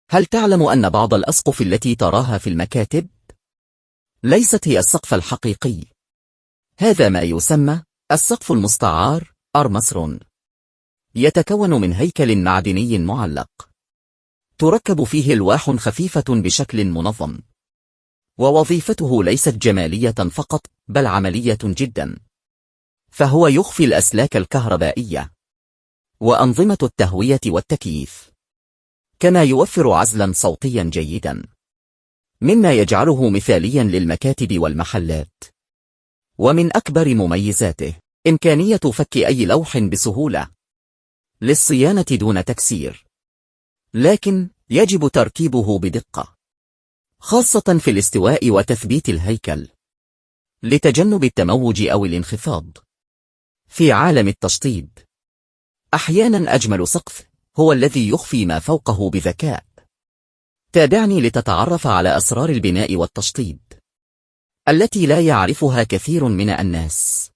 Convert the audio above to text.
هل تعلم أن بعض الأسقف التي تراها في المكاتب ليست هي السقف الحقيقي؟ هذا ما يسمى السقف المستعار أرمسرون. يتكون من هيكل معدني معلق تركب فيه ألواح خفيفة بشكل منظم، ووظيفته ليست جمالية فقط بل عملية جدا، فهو يخفي الأسلاك الكهربائية وأنظمة التهوية والتكييف، كما يوفر عزلا صوتيا جيدا، مما يجعله مثاليا للمكاتب والمحلات. ومن أكبر مميزاته إمكانية فك أي لوح بسهولة للصيانة دون تكسير، لكن يجب تركيبه بدقة، خاصة في الاستواء وتثبيت الهيكل، لتجنب التموج أو الانخفاض. في عالم التشطيب، أحيانا أجمل سقف هو الذي يخفي ما فوقه بذكاء. تابعني لتتعرف على أسرار البناء والتشطيب التي لا يعرفها كثير من الناس.